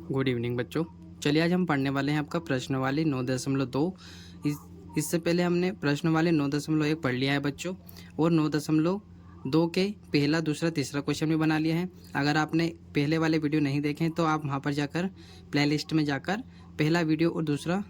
Good evening बच्चों। चलिए आज हम पढ़ने वाले हैं आपका प्रश्नवाली 9.2। इससे पहले हमने प्रश्नवाली 9.1 पढ़ लिया है बच्चों, और 9.2 के पहला, दूसरा, तीसरा क्वेश्चन भी बना लिया है। अगर आपने पहले वाले वीडियो नहीं देखे तो आप वहां पर जाकर प्लेलिस्ट में जाकर पहला वीडियो और दूसरा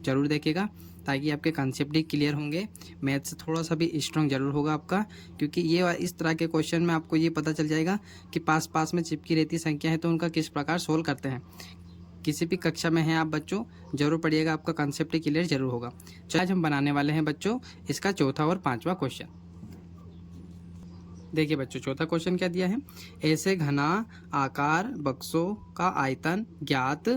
ज़रूर देखेगा, ताकि आपके कॉन्सेप्ट भी क्लियर होंगे। मैथ्स थोड़ा सा भी स्ट्रांग जरूर होगा आपका, क्योंकि ये इस तरह के क्वेश्चन में आपको ये पता चल जाएगा कि पास पास में चिपकी रहती संख्या है तो उनका किस प्रकार सोल्व करते हैं। किसी भी कक्षा में हैं आप बच्चों, जरूर पढ़िएगा, आपका कॉन्सेप्ट क्लियर जरूर होगा। चलिए आज हम बनाने वाले हैं बच्चों इसका चौथा और पांचवा क्वेश्चन। देखिए बच्चों, चौथा क्वेश्चन क्या दिया है। ऐसे घना आकार बक्सों का आयतन ज्ञात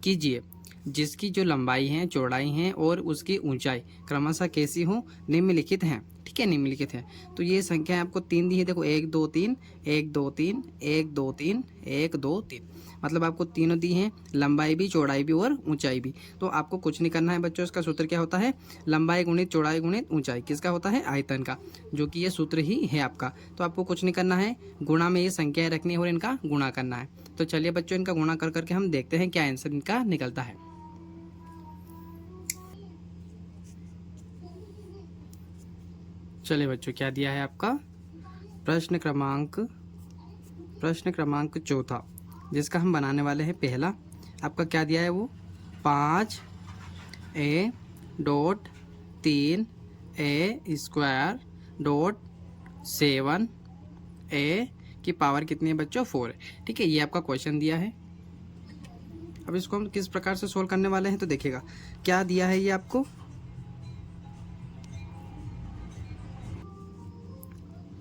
कीजिए जिसकी जो लंबाई है, चौड़ाई है और उसकी ऊंचाई क्रमशः कैसी हो, निम्नलिखित हैं। ठीक है, निम्नलिखित है। तो ये संख्या आपको तीन दी है, देखो 1 2 3 1 2 3 1 2 3 1 2 3, मतलब आपको तीनों दी हैं, लंबाई भी, चौड़ाई भी और ऊंचाई भी। तो आपको कुछ नहीं करना है बच्चों, इसका सूत्र क्या होता है, लंबाई गुणित चौड़ाई गुणित ऊंचाई। किसका होता है, आयतन का, जो कि ये सूत्र ही है आपका। तो आपको कुछ नहीं करना है, गुणा में ये संख्याएं रखनी है और इनका गुणा करना है। तो चलिए बच्चों, इनका गुणा कर करके हम देखते हैं क्या आंसर इनका निकलता है। चलिए बच्चों, क्या दिया है आपका, प्रश्न क्रमांक चौथा, जिसका हम बनाने वाले हैं पहला। आपका क्या दिया है वो, 5a.3a² 7a की पावर कितनी है बच्चों, 4 है। ठीक है, ये आपका क्वेश्चन दिया है। अब इसको हम किस प्रकार से सोल्व करने वाले हैं, तो देखिएगा क्या दिया है ये आपको,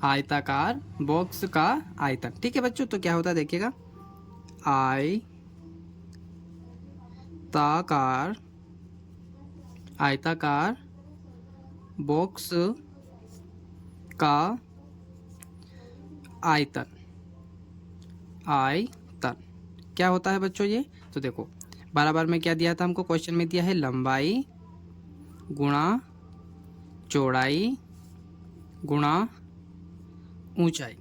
आयताकार बॉक्स का आयतन। ठीक है बच्चों, तो क्या होता है देखिएगा, आयताकार बॉक्स का आयतन क्या होता है बच्चों ये। तो देखो बराबर में क्या दिया था हमको, क्वेश्चन में दिया है लंबाई गुणा चौड़ाई गुणा ऊंचाई।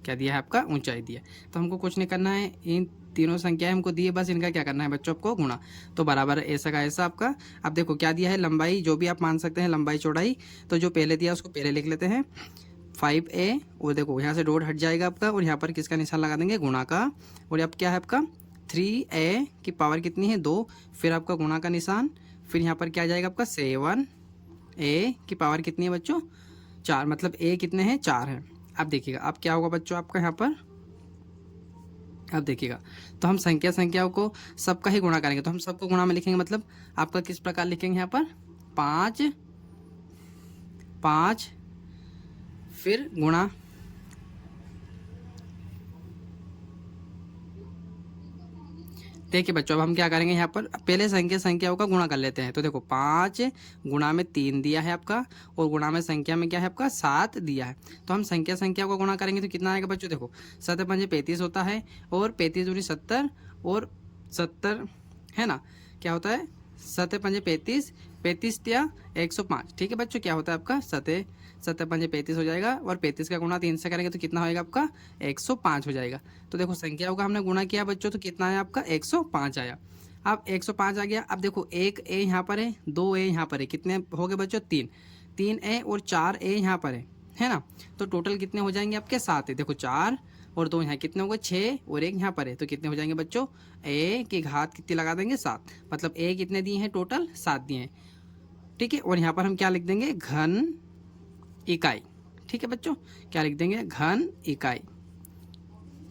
क्या दिया है आपका, ऊंचाई दिया। तो हमको कुछ नहीं करना है, इन तीनों संख्याएं हमको दी है, बस इनका क्या करना है बच्चों, आपको गुणा। तो बराबर ऐसा का ऐसा आपका। अब देखो क्या दिया है, लंबाई जो भी आप मान सकते हैं, लंबाई चौड़ाई, तो जो पहले दिया उसको पहले लिख लेते हैं 5a, और देखो यहाँ से डॉट हट जाएगा आपका, और यहाँ पर किसका निशान लगा देंगे, गुणा का। और अब क्या है आपका, 3a की पावर कितनी है, 2, फिर आपका गुणा का निशान, फिर यहाँ पर क्या आ जाएगा आपका 7a की पावर कितनी है बच्चों, 4, मतलब a कितने हैं, 4 है। अब देखिएगा अब क्या होगा बच्चों आपका यहाँ पर, अब देखिएगा, तो हम संख्याओं को सबका ही गुणा करेंगे। तो हम सबको गुणा में लिखेंगे, मतलब आपका किस प्रकार लिखेंगे यहाँ पर, 5 फिर गुणा, देखिए बच्चों अब हम क्या करेंगे, यहाँ पर पहले संख्याओं का गुणा कर लेते हैं। तो देखो 5 गुणा में 3 दिया है आपका, और गुणा में संख्या में क्या है आपका, 7 दिया है। तो हम संख्याओं का गुणा करेंगे तो कितना आएगा बच्चों, देखो 7 5 35 होता है, और 35 दूनी 70, और 70 है ना, क्या होता है 7 5 35, 35 या 105। ठीक है बच्चों, क्या होता है आपका 7 5 35 हो जाएगा, और 35 का गुणा 3 से करेंगे तो कितना होएगा आपका, 105 हो जाएगा। तो देखो संख्याओं का हमने गुणा किया बच्चों, तो कितना है आपका, 105 आया। अब 105 आ गया। अब देखो 1 a यहाँ पर है, 2 a यहाँ पर है, कितने हो गए बच्चों, 3 a और 4 a यहाँ पर है ना। तो टोटल कितने हो जाएंगे आपके, 7 है। देखो 4 और 2 यहाँ कितने हो गए, 6, और 1 यहाँ पर है, तो कितने हो जाएंगे बच्चों, a की घात कितनी लगा देंगे, 7, मतलब a कितने दिए हैं, टोटल 7 दिए हैं। ठीक है, और यहाँ पर हम क्या लिख देंगे, घन इकाई। ठीक है बच्चों, क्या लिख देंगे, घन इकाई,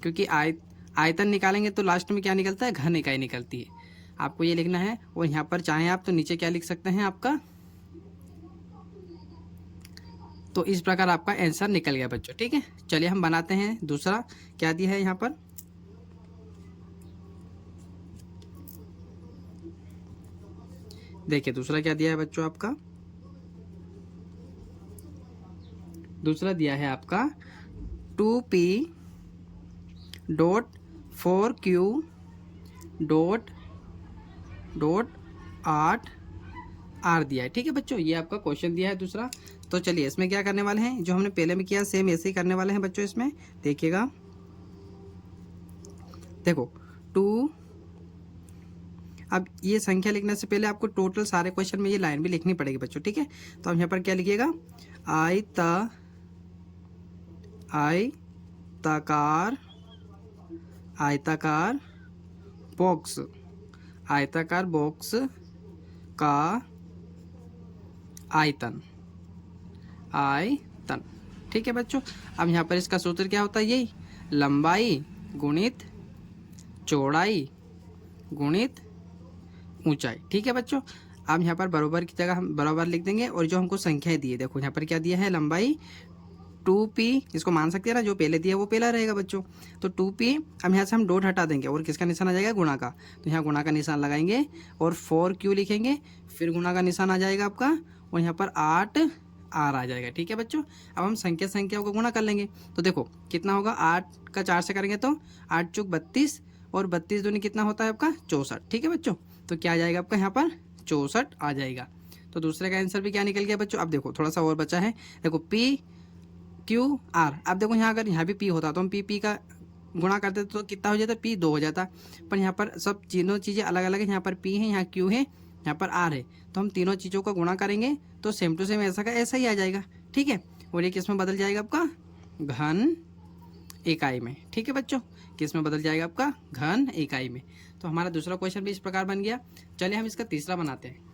क्योंकि आयतन निकालेंगे तो लास्ट में क्या निकलता है, घन इकाई निकलती है। आपको ये लिखना है, और यहाँ पर चाहें आप तो नीचे क्या लिख सकते हैं आपका। तो इस प्रकार आपका आंसर निकल गया बच्चों। ठीक है, चलिए हम बनाते हैं दूसरा। क्या दिया है यहाँ पर, देखिए दूसरा क्या दिया है बच्चों आपका, दूसरा दिया है आपका 2p.4q.8r दिया है। ठीक है बच्चों, ये आपका क्वेश्चन दिया है दूसरा। तो चलिए इसमें क्या करने वाले हैं, जो हमने पहले में किया सेम ऐसे ही करने वाले हैं बच्चों। इसमें देखिएगा, देखो 2 अब ये संख्या लिखने से पहले आपको टोटल सारे क्वेश्चन में ये लाइन भी लिखनी पड़ेगी बच्चों, ठीक है। तो हम यहाँ पर क्या लिखिएगा, आयताकार बॉक्स, आयताकार बॉक्स का आयतन, ठीक है बच्चों। अब यहाँ पर इसका सूत्र क्या होता है, यही लंबाई गुणित चौड़ाई गुणित ऊंचाई, ठीक है बच्चों। अब यहाँ पर बराबर की जगह हम बराबर लिख देंगे, और जो हमको संख्याएं दी है, देखो यहाँ पर क्या दिया है, लंबाई 2p, इसको मान सकते हैं ना, जो पहले दिया वो पहला रहेगा बच्चों। तो 2p, अब यहाँ से हम डॉट हटा देंगे और किसका निशान आ जाएगा, गुणा का। तो यहाँ गुणा का निशान लगाएंगे और 4q लिखेंगे, फिर गुणा का निशान आ जाएगा आपका, और यहाँ पर 8r आ जाएगा, ठीक है बच्चों। अब हम संख्याओं को गुणा कर लेंगे, तो देखो कितना होगा, 8 का 4 से करेंगे तो 8 चौक 32, और 32 दूनी कितना होता है आपका 64, ठीक है बच्चों। तो क्या आ जाएगा आपका यहाँ पर 64 आ जाएगा। तो दूसरे का आंसर भी क्या निकल गया बच्चों। अब देखो थोड़ा सा और बचा है, देखो PQR। अब देखो यहाँ अगर यहाँ भी P होता तो हम P का गुणा करते तो कितना हो जाता, P 2 हो जाता, पर यहाँ पर सब तीनों चीज़ें अलग अलग है, यहाँ पर P है, यहाँ Q है, यहाँ पर R है। तो हम तीनों चीज़ों का गुणा करेंगे तो सेम टू सेम ऐसा का ऐसा ही आ जाएगा, ठीक है। और ये किस में बदल जाएगा आपका, घन इकाई में, ठीक है बच्चों। किस में बदल जाएगा आपका, घन इकाई में। तो हमारा दूसरा क्वेश्चन भी इस प्रकार बन गया। चलिए हम इसका तीसरा बनाते हैं।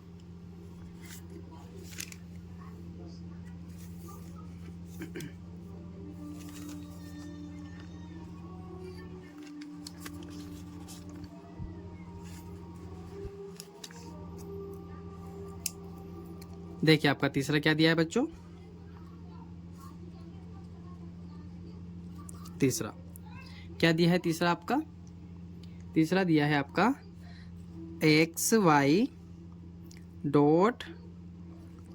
देखिए आपका तीसरा क्या दिया है बच्चों, तीसरा क्या दिया है, तीसरा आपका तीसरा दिया है आपका xy dot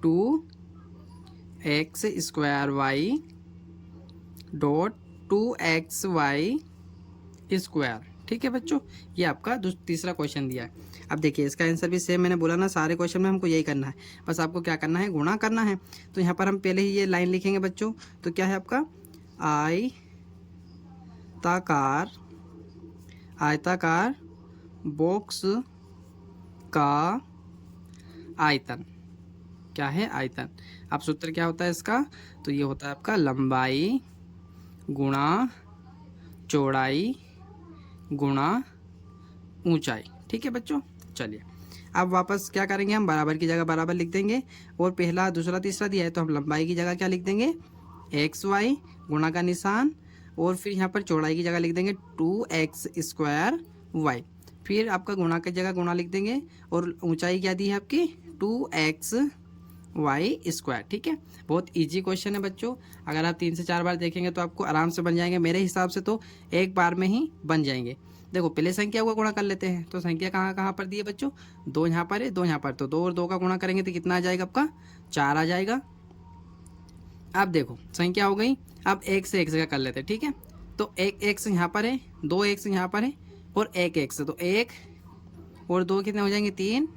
2x² y dot 2xy², ठीक है बच्चों। ये आपका तीसरा क्वेश्चन दिया है। अब देखिए इसका आंसर भी सेम, मैंने बोला ना सारे क्वेश्चन में हमको यही करना है, बस आपको क्या करना है, गुणा करना है। तो यहाँ पर हम पहले ही ये लाइन लिखेंगे बच्चों। तो क्या है आपका, आयताकार बॉक्स का आयतन, क्या है, आयतन। अब सूत्र क्या होता है इसका, तो ये होता है आपका लंबाई गुणा चौड़ाई गुणा ऊंचाई, ठीक है बच्चों। चलिए अब वापस क्या करेंगे, हम बराबर की जगह बराबर लिख देंगे, और पहला दूसरा तीसरा दिया है तो हम लंबाई की जगह क्या लिख देंगे, xy गुणा का निशान, और फिर यहाँ पर चौड़ाई की जगह लिख देंगे 2x²y, फिर आपका गुणा की जगह गुणा लिख देंगे, और ऊंचाई क्या दी है आपकी 2xy², ठीक है। बहुत इजी क्वेश्चन है बच्चों, अगर आप 3 से 4 बार देखेंगे तो आपको आराम से बन जाएंगे, मेरे हिसाब से तो एक बार में ही बन जाएंगे। देखो पहले संख्या को गुणा कर लेते हैं, तो संख्या कहाँ कहाँ पर दी है बच्चों, 2 यहाँ पर है, 2 यहाँ पर, तो 2 और 2 का गुणा करेंगे तो कितना आ जाएगा आपका, 4 आ जाएगा। अब देखो संख्या हो गई, अब एक से एक जगह कर लेते हैं, ठीक है। तो एक x यहाँ पर है, 2 x यहाँ पर है, और एक x, तो 1 और 2 कितने हो जाएंगे, 3,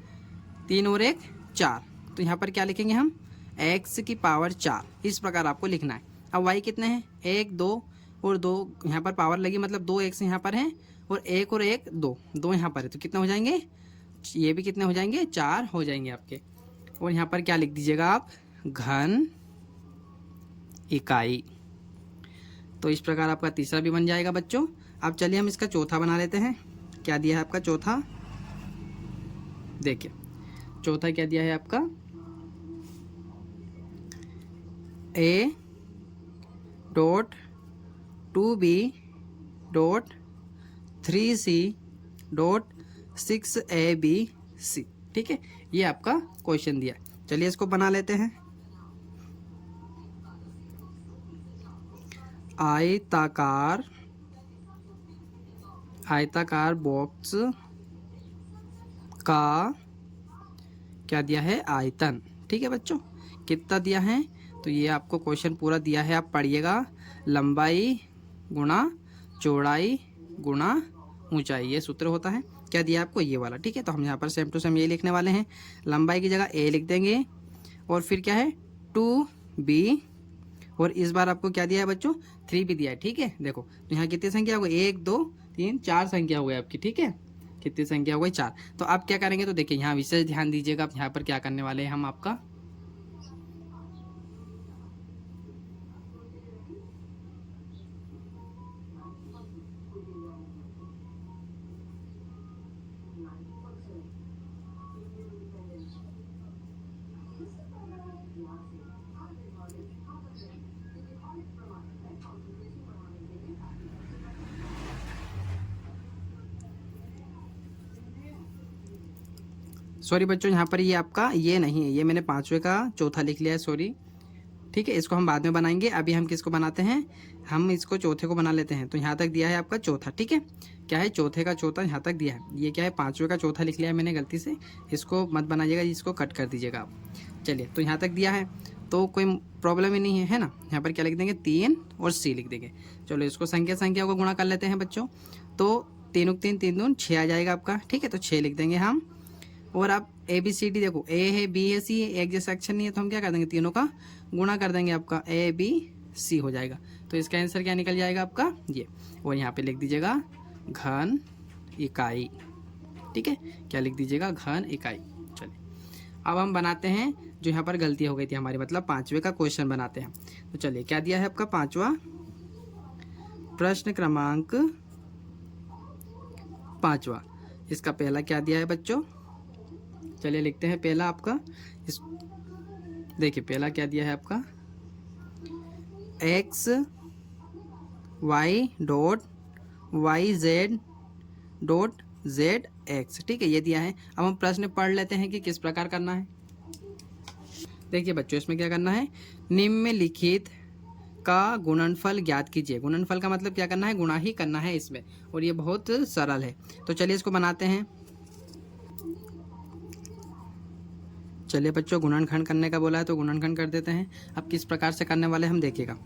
3 और 1 4। तो यहाँ पर क्या लिखेंगे हम, x की पावर 4, इस प्रकार आपको लिखना है। अब y कितने हैं, 1 2 और 2 यहाँ पर पावर लगी, मतलब 2 x यहाँ पर है, और 1 और 1 2, 2 यहाँ पर है, तो कितने हो जाएंगे, ये भी कितने हो जाएंगे, 4 हो जाएंगे आपके। और यहाँ पर क्या लिख दीजिएगा आप, घन इकाई। तो इस प्रकार आपका तीसरा भी बन जाएगा बच्चों। अब चलिए हम इसका चौथा बना लेते हैं। क्या दिया है आपका चौथा, देखिए चौथा क्या दिया है आपका, a dot 2b dot 3c dot 6abc, ठीक है। ये आपका क्वेश्चन दिया है। चलिए इसको बना लेते हैं। आयताकार बॉक्स का क्या दिया है, आयतन, ठीक है बच्चों। कितना दिया है, तो ये आपको क्वेश्चन पूरा दिया है, आप पढ़िएगा, लंबाई गुणा चौड़ाई गुणा ऊंचाई, ये सूत्र होता है। क्या दिया आपको, ये वाला, ठीक है। तो हम यहाँ पर सेम टू सेम ये लिखने वाले हैं, लंबाई की जगह a लिख देंगे, और फिर क्या है 2b, और इस बार आपको क्या दिया है बच्चों, 3 भी दिया है, ठीक है। देखो तो यहाँ कितनी संख्या हो गई, 1 2 3 4 संख्या हो गई आपकी, ठीक है। कितनी संख्या हो गई 4। तो आप क्या करेंगे, तो देखिए यहाँ विशेष ध्यान दीजिएगा, आप यहाँ पर क्या करने वाले हैं हम आपका सॉरी बच्चों, यहाँ पर ये आपका ये नहीं है, ये मैंने 5वें का चौथा लिख लिया है, सॉरी। ठीक है, इसको हम बाद में बनाएंगे, अभी हम किसको बनाते हैं, हम इसको चौथे को बना लेते हैं। तो यहाँ तक दिया है आपका चौथा, ठीक है, क्या है चौथे का चौथा यहाँ तक दिया है। ये क्या है 5वें का चौथा लिख लिया है मैंने गलती से, इसको मत बनाइएगा, इसको कट कर दीजिएगा आप। चलिए, तो यहाँ तक दिया है तो कोई प्रॉब्लम ही नहीं है, है ना। यहाँ पर क्या लिख देंगे 3 और सी लिख देंगे। चलो इसको संख्या को गुणा कर लेते हैं बच्चों। तो 3 3 3 दून 6 आ जाएगा आपका, ठीक है, तो 6 लिख देंगे हम। और आप ए बी सी डी देखो, ए है बी है सी है, एक जैसा अक्षर नहीं है, तो हम क्या कर देंगे तीनों का गुणा कर देंगे, आपका ए बी सी हो जाएगा। तो इसका आंसर क्या निकल जाएगा आपका ये। और यहाँ पे लिख दीजिएगा घन इकाई, ठीक है, क्या लिख दीजिएगा घन इकाई। चलिए अब हम बनाते हैं जो यहाँ पर गलती हो गई थी हमारी, मतलब 5वें का क्वेश्चन बनाते हैं। तो चलिए क्या दिया है आपका 5वां प्रश्न क्रमांक 5वां, इसका पहला क्या दिया है बच्चों, चलिए लिखते हैं पहला आपका इस, देखिए पहला क्या दिया है आपका X Y dot Y Z dot Z X, ठीक है, ये दिया है। अब हम प्रश्न पढ़ लेते हैं कि किस प्रकार करना है। देखिए बच्चों, इसमें क्या करना है, निम्नलिखित का गुणनफल ज्ञात कीजिए। गुणनफल का मतलब क्या करना है, गुणा ही करना है इसमें, और ये बहुत सरल है। तो चलिए इसको बनाते हैं। चलिए बच्चों, गुणनखंड करने का बोला है तो गुणनखंड कर देते हैं। अब किस प्रकार से करने वाले हम देखिएगा।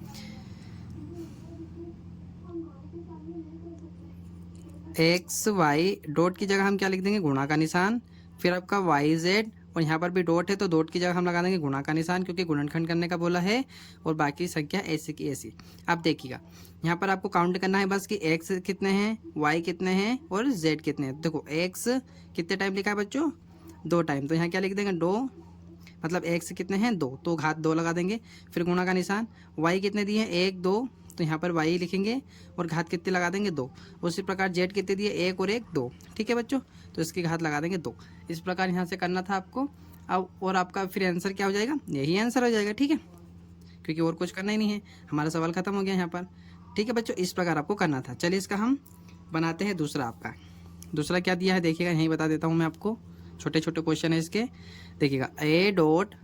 एक्स वाई डॉट की जगह हम क्या लिख देंगे, गुणा का निशान, फिर आपका वाई जेड, और यहाँ पर भी डॉट है तो डॉट की जगह हम लगा देंगे गुणा का निशान, क्योंकि गुणनखंड करने का बोला है, और बाकी संख्या ऐसी की ऐसी। अब देखिएगा यहाँ पर आपको काउंट करना है बस कि एक्स कितने हैं, वाई कितने हैं और जेड कितने हैं। देखो एक्स कितने टाइम लिखा है बच्चों, 2 टाइम, तो यहाँ क्या लिख देंगे 2, मतलब एक्स कितने हैं 2, तो घात 2 लगा देंगे, फिर गुणा का निशान। वाई कितने दिए हैं 1 2, तो यहाँ पर वाई लिखेंगे और घात कितने लगा देंगे 2। उसी प्रकार जेड कितने दिए 1 और 1 2, ठीक है बच्चों, तो इसकी घात लगा देंगे 2। इस प्रकार यहाँ से करना था आपको। अब और आपका फिर आंसर क्या हो जाएगा, यही आंसर हो जाएगा, ठीक है, क्योंकि और कुछ करना ही नहीं है, हमारा सवाल खत्म हो गया यहाँ पर, ठीक है बच्चों, इस प्रकार आपको करना था। चलिए इसका हम बनाते हैं दूसरा। आपका दूसरा क्या दिया है देखिएगा, यहीं बता देता हूँ मैं आपको, छोटे छोटे क्वेश्चन है इसके। देखिएगा ए डॉट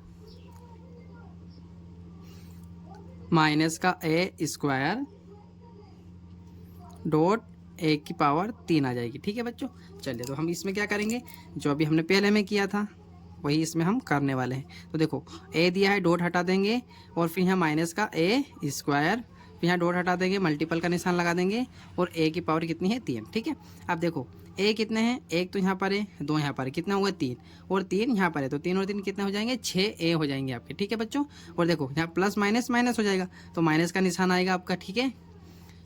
माइनस का ए स्क्वायर डॉट ए की पावर 3 आ जाएगी, ठीक है बच्चों। चलिए तो हम इसमें क्या करेंगे, जो अभी हमने पहले में किया था वही इसमें हम करने वाले हैं। तो देखो ए दिया है, डॉट हटा देंगे, और फिर यहाँ माइनस का ए स्क्वायर, फिर यहाँ डॉट हटा देंगे, मल्टीपल का निशान लगा देंगे, और ए की पावर कितनी है 3, ठीक है। अब देखो ए कितने हैं, 1 तो यहाँ पर है, 2 यहाँ पर है, कितना हुआ 3, और 3 यहाँ पर है, तो 3 और 3 कितने हो जाएंगे 6 ए हो जाएंगे आपके, ठीक है बच्चों। और देखो यहाँ प्लस माइनस माइनस हो जाएगा, तो माइनस का निशान आएगा आपका, ठीक है।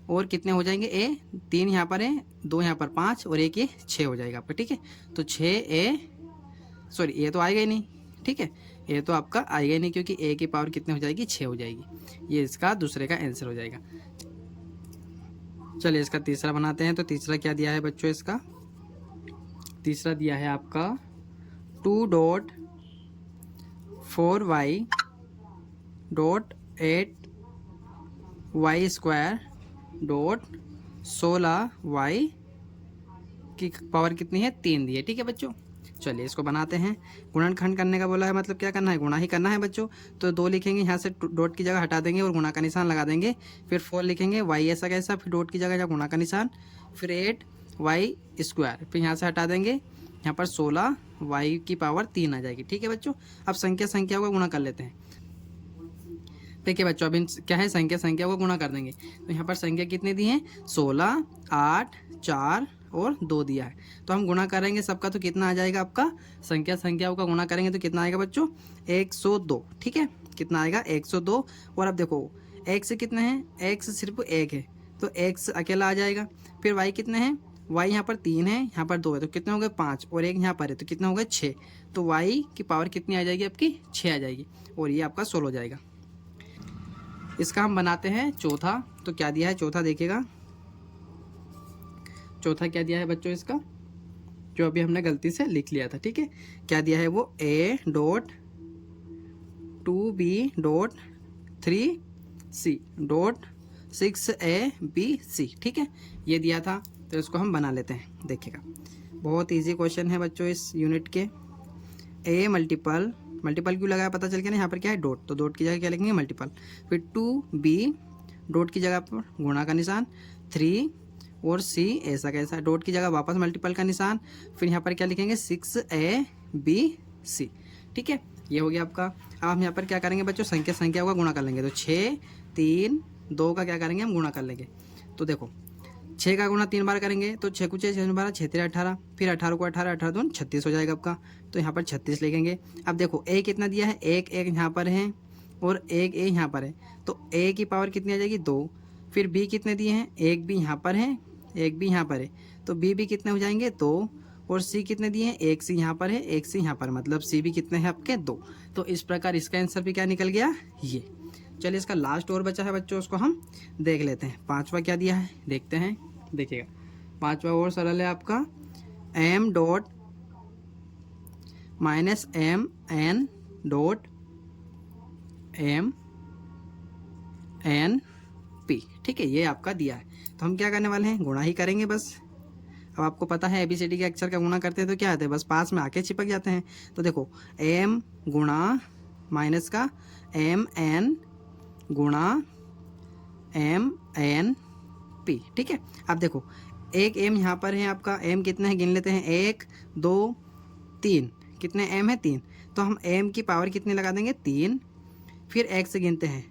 और कितने हो जाएंगे ए, 3 यहाँ पर है, 2 यहाँ पर 5, और 1 ये 6 हो जाएगा आपका, ठीक है। तो 6 ए, सॉरी ये तो आएगा ही नहीं, ठीक है, ये तो आपका आएगा ही नहीं, क्योंकि ए की पावर कितने हो जाएगी 6 हो जाएगी। ये इसका दूसरे का आंसर हो जाएगा। चलिए इसका तीसरा बनाते हैं। तो तीसरा क्या दिया है बच्चों, इसका तीसरा दिया है आपका 2 dot 4 Y dot 8 Y square dot 16 Y की पावर कितनी है 3 दी है, ठीक है बच्चों। चलिए इसको बनाते हैं। गुणनखंड करने का बोला है, मतलब क्या करना है, गुणा ही करना है बच्चों। तो 2 लिखेंगे, यहाँ से डॉट की जगह हटा देंगे और गुणा का निशान लगा देंगे, फिर 4 लिखेंगे, वाई ऐसा कैसा, फिर डॉट की जगह या गुणा का निशान, फिर 8 वाई स्क्वायर, फिर यहाँ से हटा देंगे, यहाँ पर 16 वाई की पावर 3 आ जाएगी, ठीक है बच्चों। अब संख्या को गुणा कर लेते हैं। देखिए बच्चों, अभी क्या है, संख्या को गुणा कर देंगे। तो यहाँ पर संख्या कितनी दी है 16, 8, 4 और 2 दिया है, तो हम गुणा करेंगे सबका, तो कितना आ जाएगा आपका, संख्याओं का गुणा करेंगे तो कितना आएगा बच्चों 102, ठीक है, कितना आएगा 102। और अब देखो एक्स कितने हैं, एक्स सिर्फ 1 है, तो एक्स अकेला आ जाएगा। फिर वाई कितने हैं y यहाँ पर 3 है, यहाँ पर 2 है, तो कितने हो गए 5, और एक यहाँ पर है तो कितने हो गए 6। तो y की पावर कितनी आ जाएगी आपकी 6 आ जाएगी, और ये आपका 16 हो जाएगा। इसका हम बनाते हैं चौथा। तो क्या दिया है चौथा, देखिएगा चौथा क्या दिया है बच्चों इसका, जो अभी हमने गलती से लिख लिया था। ठीक है, क्या दिया है वो a dot 2b dot 3c dot 6abc। ठीक है, ये दिया था, तो इसको हम बना लेते हैं। देखिएगा बहुत इजी क्वेश्चन है बच्चों इस यूनिट के। a मल्टीपल क्यों लगाया पता चल गया ना, यहाँ पर क्या है डॉट, तो डॉट की जगह क्या लिखेंगे मल्टीपल, फिर 2b डॉट की जगह पर गुणा का निशान, 3 और c ऐसा कैसा, डॉट की जगह वापस मल्टीपल का निशान, फिर यहाँ पर क्या लिखेंगे 6abc। ठीक है, ये हो गया आपका। अब हम यहाँ पर क्या करेंगे बच्चों, संख्या का गुणा कर लेंगे। तो 6 3 2 का क्या करेंगे हम गुणा कर लेंगे। तो देखो 6 का गुणा 3 बार करेंगे, तो 6 को 6 12 6 3 18, फिर 18 को 18 18 2 36 हो जाएगा आपका। तो यहाँ पर 36 लिखेंगे। अब देखो a कितना दिया है, एक यहाँ पर है और एक a यहाँ पर है, तो a की पावर कितनी आ जाएगी 2। फिर b कितने दिए हैं, एक b यहाँ पर है, एक b यहाँ पर है, तो b भी कितने हो जाएंगे 2, और c कितने दिए हैं, एक c यहाँ पर है, एक c यहाँ पर, मतलब c भी कितने हैं आपके 2। तो इस प्रकार इसका आंसर भी क्या निकल गया ये। चलिए इसका लास्ट और बचा है बच्चों, उसको हम देख लेते हैं। पांचवा क्या दिया है देखते हैं। देखिएगा पांचवा और सरल है आपका, m dot minus M N dot M N P. ठीक है, ये आपका दिया है, तो हम क्या करने वाले हैं, गुणा ही करेंगे बस। अब आपको पता है ABCD के अक्षर का गुणा करते हैं तो क्या आते हैं, बस पास में आके चिपक जाते हैं। तो देखो m गुणा माइनस का mn गुणा mnp। ठीक है, अब देखो एक m यहाँ पर है आपका, m कितने हैं गिन लेते हैं, 1 2 3, कितने m है 3, तो हम m की पावर कितनी लगा देंगे 3। फिर x से गिनते हैं,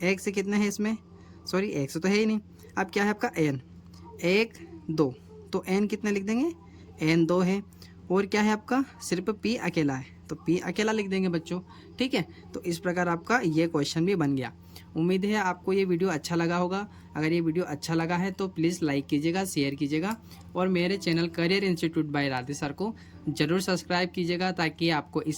x से कितने हैं इसमें, सॉरी x तो है ही नहीं। अब क्या है आपका n, 1 2, तो n कितने लिख देंगे, n 2 है, और क्या है आपका सिर्फ p अकेला है, तो p अकेला लिख देंगे बच्चों। ठीक है, तो इस प्रकार आपका ये क्वेश्चन भी बन गया। उम्मीद है आपको ये वीडियो अच्छा लगा होगा। अगर ये वीडियो अच्छा लगा है तो प्लीज़ लाइक कीजिएगा, शेयर कीजिएगा, और मेरे channel career institute by Radhe sir को ज़रूर सब्सक्राइब कीजिएगा, ताकि आपको इस